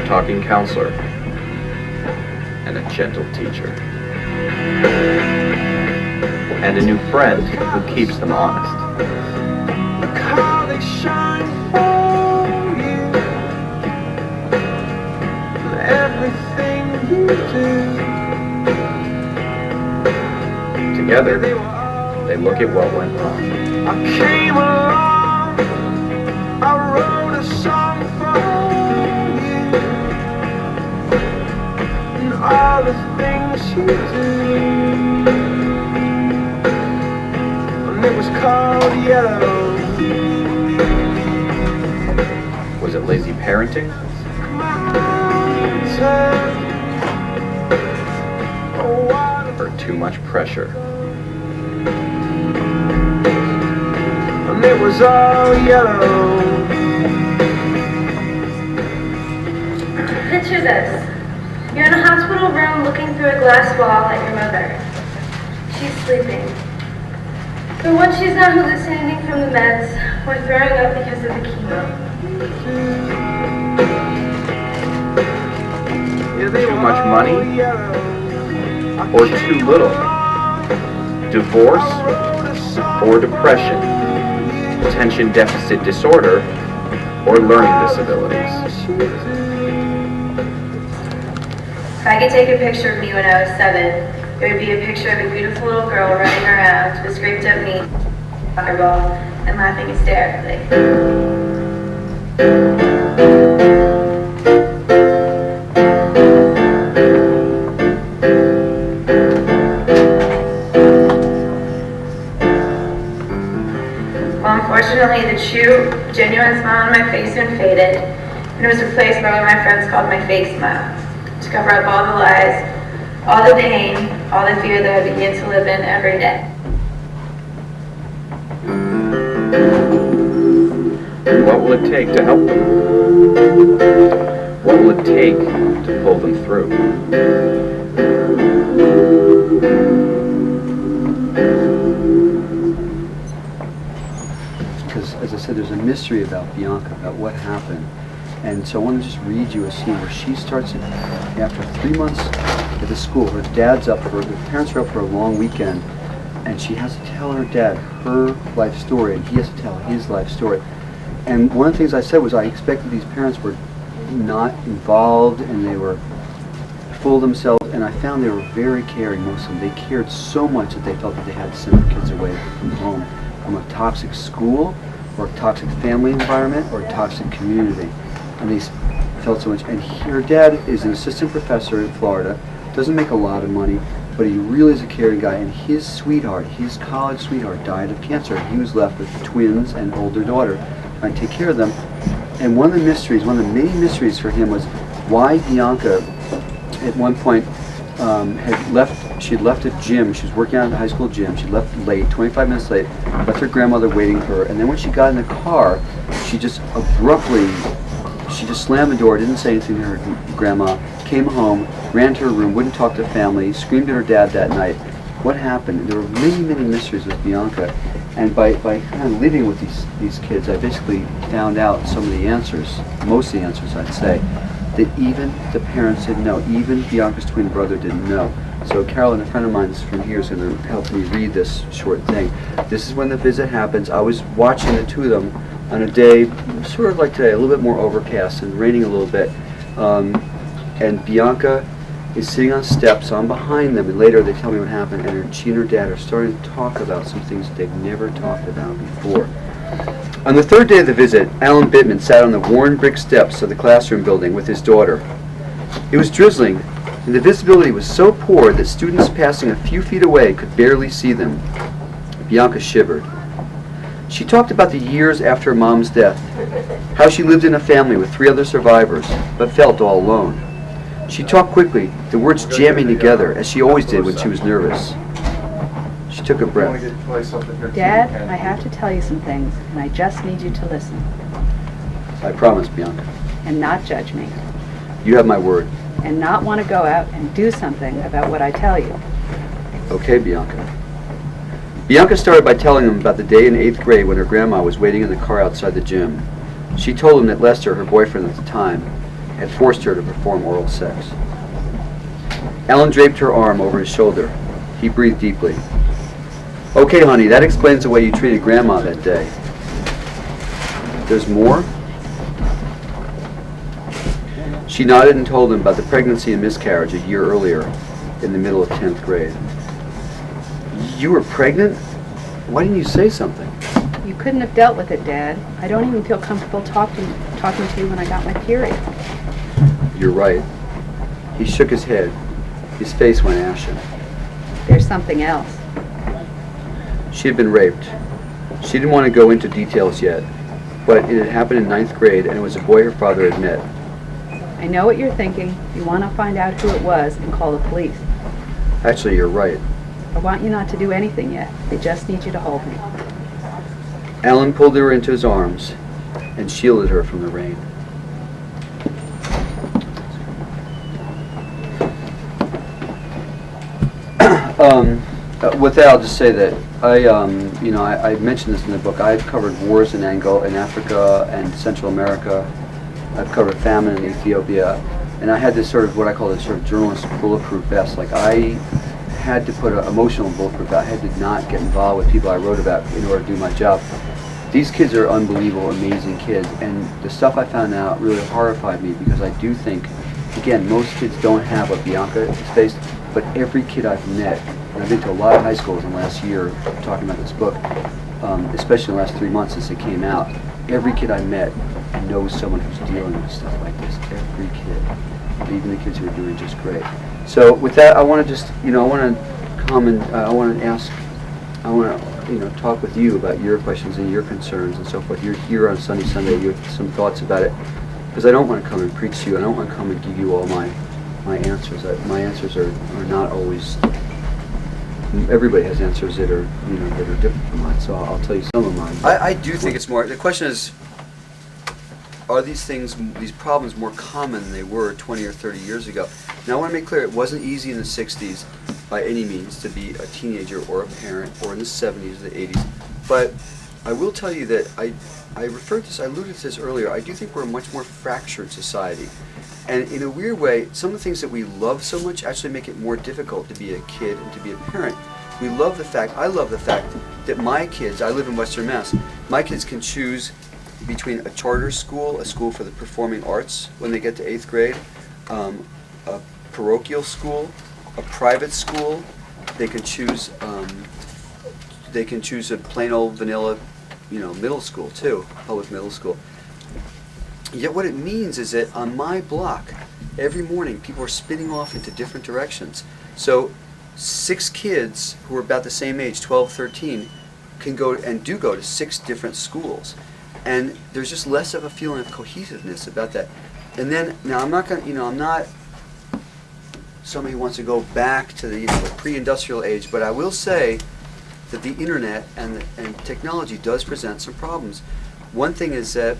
talking counselor, and a gentle teacher. And a new friend who keeps them honest. Look how they shine for you. Everything you do. Together, they look at what went wrong. I came along, I wrote a song for you, and all the things you do, and it was called Yellow. Was it lazy parenting? Or too much pressure? And it was all yellow. Picture this. You're in a hospital room looking through a glass wall at your mother. She's sleeping. But when she's not hallucinating from the meds or throwing up because of the chemo. Too much money? Or too little? Divorce? Or depression? Attention deficit disorder? Or learning disabilities? If I could take a picture of me when I was 7, it would be a picture of a beautiful little girl running around with scraped up knee, soccer ball, and laughing hysterically. Well, unfortunately, the true, genuine smile on my face soon faded, and it was replaced by what my friends called my fake smile, to cover up all the lies, all the pain, all the fear that I began to live in every day. What will it take to help them? What will it take to pull them through? Because, as I said, there's a mystery about Bianca, about what happened. And so I want to just read you a scene where she starts, after 3 months at the school, her dad's up for, the parents are up for a long weekend, and she has to tell her dad her life story, and he has to tell his life story. And one of the things I said was I expected these parents were not involved, and they were full of themselves, and I found they were very caring, most of them. They cared so much that they felt that they had to send their kids away from home, from a toxic school, or a toxic family environment, or a toxic community. And they felt so much. And her dad is an assistant professor in Florida, doesn't make a lot of money, but he really is a caring guy. And his sweetheart, his college sweetheart, died of cancer. He was left with twins and an older daughter, trying to take care of them. And one of the mysteries, one of the many mysteries for him was why Bianca, at one point, she had left a gym. She was working out at the high school gym. She left late, 25 minutes late, left her grandmother waiting for her. And then when she got in the car, she just abruptly, she just slammed the door, didn't say anything to her grandma, came home, ran to her room, wouldn't talk to family, screamed at her dad that night. What happened? There were many, many mysteries with Bianca. And by kind of living with these kids, I basically found out some of the answers, most of the answers I'd say, that even the parents didn't know, even Bianca's twin brother didn't know. So Carolyn, a friend of mine from here, is going to help me read this short thing. This is when the visit happens. I was watching the two of them on a day, sort of like today, a little bit more overcast and raining a little bit. And Bianca is sitting on steps, so I'm behind them, and later they tell me what happened, and she and her dad are starting to talk about some things that they've never talked about before. On the third day of the visit, Alan Bittman sat on the worn brick steps of the classroom building with his daughter. It was drizzling, and the visibility was so poor that students passing a few feet away could barely see them. Bianca shivered. She talked about the years after her mom's death, how she lived in a family with 3 other survivors, but felt all alone. She talked quickly, the words jamming together, as she always did when she was nervous. She took a breath. Dad, I have to tell you some things, and I just need you to listen. I promise, Bianca. And not judge me. You have my word. And not want to go out and do something about what I tell you. Okay, Bianca. Bianca started by telling him about the day in 8th grade when her grandma was waiting in the car outside the gym. She told him that Lester, her boyfriend at the time, had forced her to perform oral sex. Alan draped her arm over his shoulder. He breathed deeply. "Okay, honey, that explains the way you treated Grandma that day. There's more?" She nodded and told him about the pregnancy and miscarriage a year earlier, in the middle of 10th grade. "You were pregnant? Why didn't you say something?" You couldn't have dealt with it, Dad. I don't even feel comfortable talking to you when I got my period. "You're right." He shook his head. His face went ashen. There's something else. She had been raped. She didn't want to go into details yet, but it had happened in 9th grade, and it was a boy her father had met. I know what you're thinking. You want to find out who it was and call the police. Actually, you're right. I want you not to do anything yet. I just need you to hold me. Alan pulled her into his arms and shielded her from the rain. With that, I'll just say that I mentioned this in the book. I've covered wars in Africa and Central America. I've covered famine in Ethiopia, and I had this sort of what I call this sort of journalist bulletproof vest. Like I had to put an emotional bulletproof vest. I had to not get involved with people I wrote about in order to do my job. These kids are unbelievable, amazing kids, and the stuff I found out really horrified me because I do think, again, most kids don't have what Bianca has faced, but every kid I've met, and I've been to a lot of high schools in the last year talking about this book, especially in the last 3 months since it came out, every kid I met knows someone who's dealing with stuff like this. Every kid, even the kids who are doing just great. So with that, I want to just, I want to comment, I want to talk with you about your questions and your concerns and so forth. You're here on Sunday, you have some thoughts about it, because I don't want to come and preach to you. I don't want to come and give you all my answers. My answers are not always. Everybody has answers that are that are different from mine. So I'll tell you some of mine. I do think it's more. The question is, are these problems more common than they were 20 or 30 years ago? Now I want to make clear, it wasn't easy in the 60s by any means to be a teenager or a parent, or in the 70s or the 80s. But I will tell you that I alluded to this earlier, I do think we're a much more fractured society. And in a weird way, some of the things that we love so much actually make it more difficult to be a kid and to be a parent. I love the fact that my kids, I live in Western Mass, my kids can choose between a charter school, a school for the performing arts when they get to 8th grade, a parochial school, a private school. They can choose a plain old vanilla, middle school too, public middle school. Yet what it means is that on my block, every morning people are spinning off into different directions. So 6 kids who are about the same age, 12, 13, can go to 6 different schools. And there's just less of a feeling of cohesiveness about that. And then, now I'm not somebody who wants to go back to the pre-industrial age, but I will say that the internet and technology does present some problems. One thing is that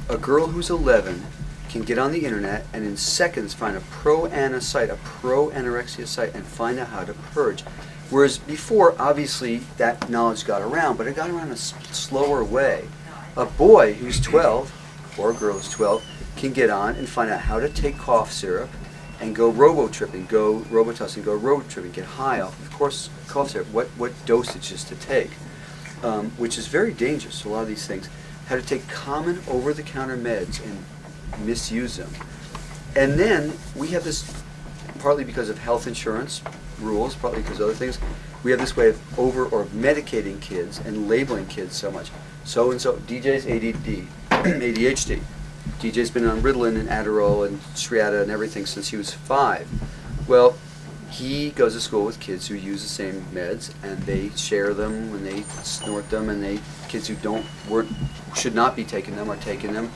a girl who's 11 can get on the internet and in seconds find a pro-anorexia site, and find out how to purge. Whereas before, obviously, that knowledge got around, but it got around in a slower way. A boy who's 12, or a girl who's 12, can get on and find out how to take cough syrup and go robo-tripping, go Robitussin, go road-tripping, get high off, of course, cough syrup, what dosages to take, which is very dangerous, a lot of these things. How to take common over-the-counter meds and misuse them. And then we have this, partly because of health insurance rules, partly because of other things, we have this way of medicating kids and labeling kids so much. So-and-so, DJ's ADHD. DJ's been on Ritalin and Adderall and Striata and everything since he was 5. Well, he goes to school with kids who use the same meds, and they share them and they snort them, and kids who should not be taking them are taking them.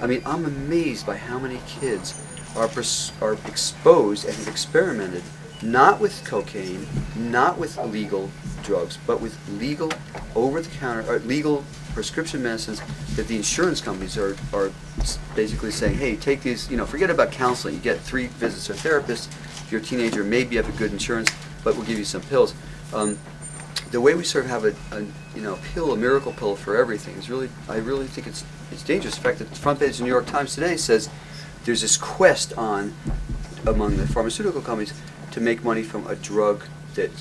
I mean, I'm amazed by how many kids are exposed and have experimented, not with cocaine, not with illegal drugs, but with legal over-the-counter, or legal prescription medicines that the insurance companies are basically saying, hey, take these, forget about counseling. You get 3 visits to a therapist. If you're a teenager, maybe you have a good insurance, but we'll give you some pills. The way we sort of have a miracle pill for everything is I really think it's dangerous. In fact, the front page of the New York Times today says there's this quest on among the pharmaceutical companies to make money from a drug that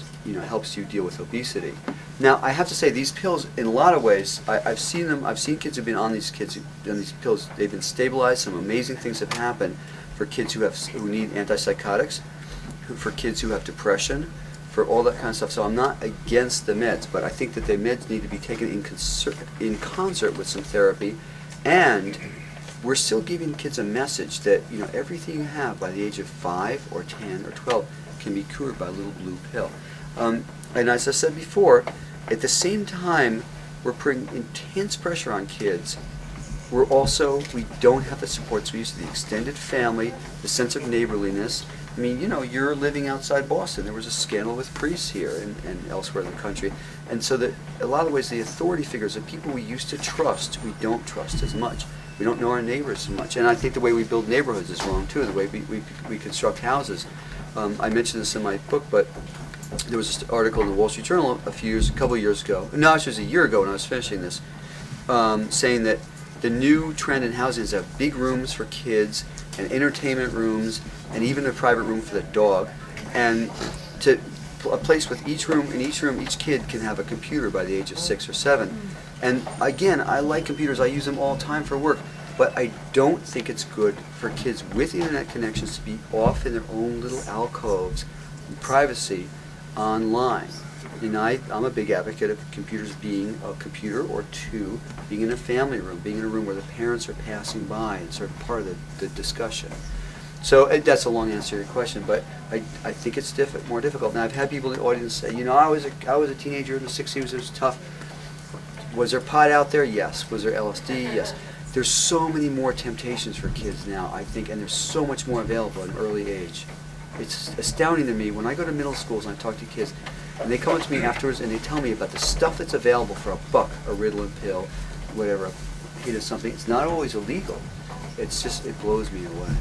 helps you deal with obesity. Now, I have to say, these pills, in a lot of ways, I've seen them. I've seen kids who've been on these pills. They've been stabilized. Some amazing things have happened for kids who need antipsychotics, for kids who have depression, for all that kind of stuff. So I'm not against the meds, but I think that the meds need to be taken in concert with some therapy, and we're still giving kids a message that everything you have by the age of 5 or 10 or 12 can be cured by a little blue pill. And as I said before, at the same time we're putting intense pressure on kids, we don't have the supports we used to, the extended family, the sense of neighborliness. I mean, you're living outside Boston. There was a scandal with priests here and elsewhere in the country. And so that a lot of ways the authority figures, the people we used to trust, we don't trust as much. We don't know our neighbors so much. And I think the way we build neighborhoods is wrong too, the way we construct houses. I mentioned this in my book, but there was this article in the Wall Street Journal a couple of years ago, no, actually it was a year ago when I was finishing this, saying that the new trend in housing is to have big rooms for kids and entertainment rooms and even a private room for the dog, and a place with each room. In each room, each kid can have a computer by the age of 6 or 7. And again, I like computers. I use them all the time for work. But I don't think it's good for kids with internet connections to be off in their own little alcoves in privacy online. I'm a big advocate of computers being a computer or two, being in a family room, being in a room where the parents are passing by and sort of part of the discussion. So that's a long answer to your question, but I think it's more difficult. Now, I've had people in the audience say, I was a teenager in the 60s, it was tough. Was there pot out there? Yes. Was there LSD? Yes. There's so many more temptations for kids now, I think, and there's so much more available at an early age. It's astounding to me when I go to middle schools and I talk to kids, and they come up to me afterwards and they tell me about the stuff that's available for $1, a Ritalin pill, whatever, a hit of something. It's not always illegal. It's just, it blows me away.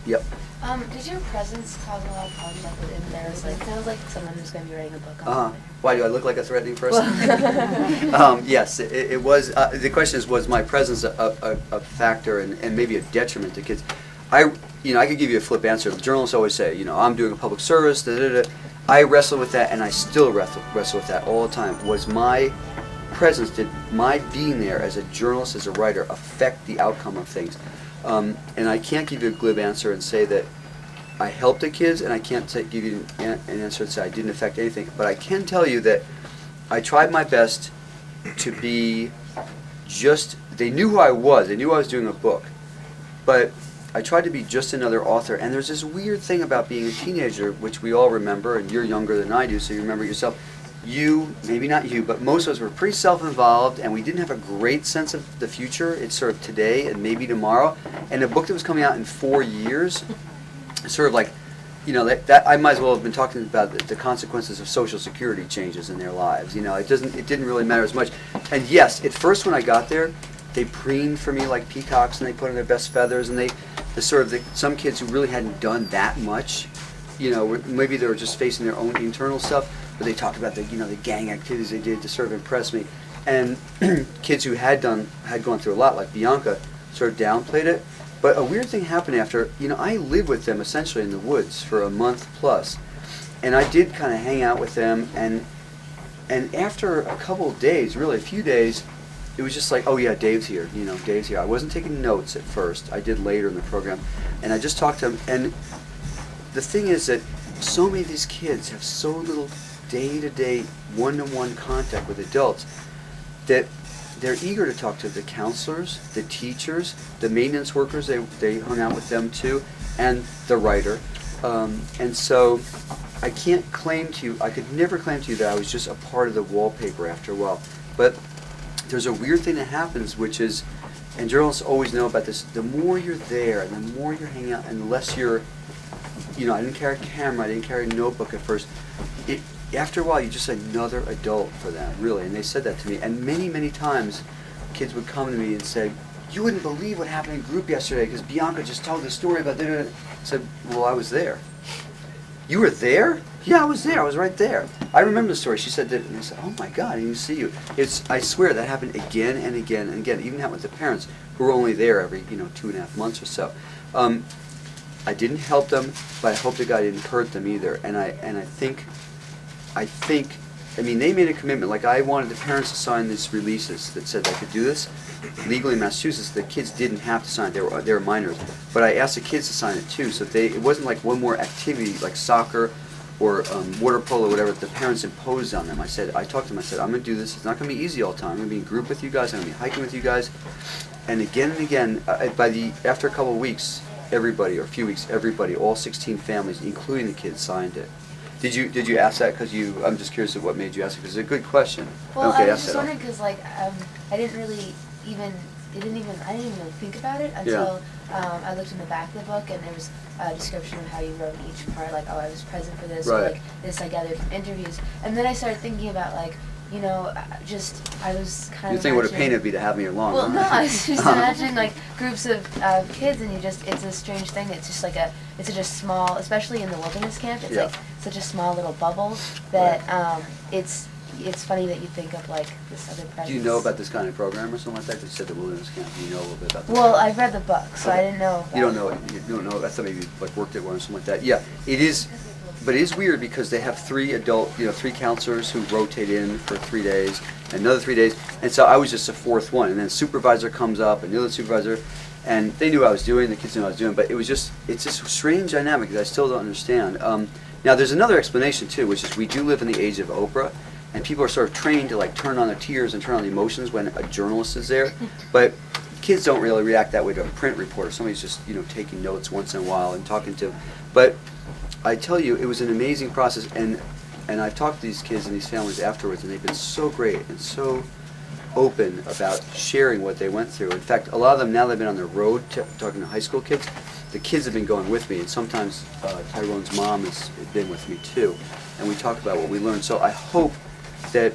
Yep. Did your presence cause a lot of problems in there? It sounds like someone who's going to be writing a book on it. Why do I look like a threatening person? Yes, it was. The question is, was my presence a factor and maybe a detriment to kids? I could give you a flip answer. The journalists always say, I'm doing a public service. I wrestle with that, and I still wrestle with that all the time. Was my presence, did my being there as a journalist, as a writer, affect the outcome of things? And I can't give you a glib answer and say that I helped the kids, and I can't give you an answer and say I didn't affect anything. But I can tell you that I tried my best to be they knew who I was. They knew I was doing a book. But I tried to be just another author. And there's this weird thing about being a teenager, which we all remember, and you're younger than I do, so you remember yourself. You, maybe not you, but most of us were pretty self-involved, and we didn't have a great sense of the future. It's sort of today and maybe tomorrow. And a book that was coming out in 4 years, sort of like, that I might as well have been talking about the consequences of Social Security changes in their lives. It didn't really matter as much. And yes, at first when I got there, they preened for me like peacocks, and they put on their best feathers, and some kids who really hadn't done that much, maybe they were just facing their own internal stuff. But they talked about the gang activities they did to sort of impress me, and kids who had gone through a lot, like Bianca, sort of downplayed it. But a weird thing happened after. I lived with them essentially in the woods for a month plus, and I did kind of hang out with them. And after a couple of days, really a few days, it was just like, oh yeah, Dave's here. Dave's here. I wasn't taking notes at first. I did later in the program, and I just talked to them. And the thing is that so many of these kids have so little day-to-day, one-to-one contact with adults that they're eager to talk to the counselors, the teachers, the maintenance workers, they hung out with them too, and the writer. And so I can't claim to you, I could never claim to you that I was just a part of the wallpaper after a while. But there's a weird thing that happens, which is, and journalists always know about this, the more you're there and the more you're hanging out and the less you're, I didn't carry a camera, I didn't carry a notebook at first. After a while, you're just another adult for them, really. And they said that to me. And many, many times, kids would come to me and say, you wouldn't believe what happened in group yesterday because Bianca just told the story about that. I said, well, I was there. You were there? Yeah, I was there. I was right there. I remember the story. She said that, and I said, "Oh my God, I didn't see you." I swear that happened again and again and again. Even happened with the parents who were only there every 2.5 months or so. I didn't help them, but I hope to God I didn't hurt them either. And I think, I mean, they made a commitment. Like, I wanted the parents to sign these releases that said I could do this legally in Massachusetts. The kids didn't have to sign it. They were minors, but I asked the kids to sign it too. So it wasn't like one more activity like soccer or water polo, whatever, that the parents imposed on them. I talked to them, I said, I'm going to do this. It's not going to be easy all the time. I'm going to be in group with you guys. I'm going to be hiking with you guys. And again, after a couple of weeks, everybody, or a few weeks, everybody, all 16 families, including the kids, signed it. Did you ask that because I'm just curious of what made you ask it, because it's a good question. Well, Okay, I was ask just that. wondering because I didn't really I didn't even really think about it until I looked in the back of the book and there was a description of how you wrote each part, like, oh, I was present for this, or Right. like this I gathered from interviews, and then I started thinking about like, I was kind You of think what a pain imagining- it'd be to have me along? Well, huh? no, I was just imagining like groups of kids, and it's a strange thing. It's just like it's such a small, especially in the wilderness camp. It's Yeah. like such a small little bubble that it's funny that you think of like this other presence. Do you know about this kind of program or something like that? 'Cause you said the wilderness camp. Do you know a little bit about that? Well, I've read the book, so I Okay. didn't know. You don't know it. You don't know. I thought maybe you like worked at one or something like that. Yeah, it is. But it is weird because they have three counselors who rotate in for 3 days, and another 3 days, and so I was just the fourth one. And then supervisor comes up, and the other supervisor, and they knew what I was doing. The kids knew what I was doing, but it's just a strange dynamic that I still don't understand. Now there's another explanation too, which is we do live in the age of Oprah, and people are sort of trained to like turn on their tears and turn on the emotions when a journalist is there, but kids don't really react that way to a print report or somebody's just taking notes once in a while and talking to. But I tell you, it was an amazing process, and I've talked to these kids and these families afterwards, and they've been so great and so open about sharing what they went through. In fact, a lot of them, now they've been on the road talking to high school kids, the kids have been going with me, and sometimes Tyrone's mom has been with me too, and we talk about what we learned. So I hope that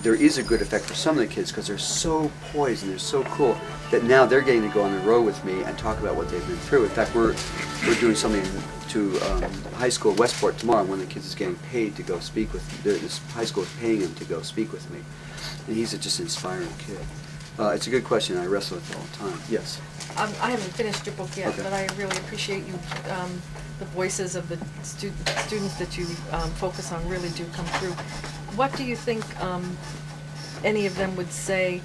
there is a good effect for some of the kids, because they're so poised and they're so cool that now they're getting to go on the road with me and talk about what they've been through. In fact, we're doing something to high school Westport tomorrow, and one of the kids is getting paid to go speak with me. This high school is paying him to go speak with me, and he's just an inspiring kid. It's a good question. I wrestle with it all the time. Yes. I haven't finished your book yet, Okay. but I really appreciate you, the voices of the students that you focus on really do come through. What do you think any of them would say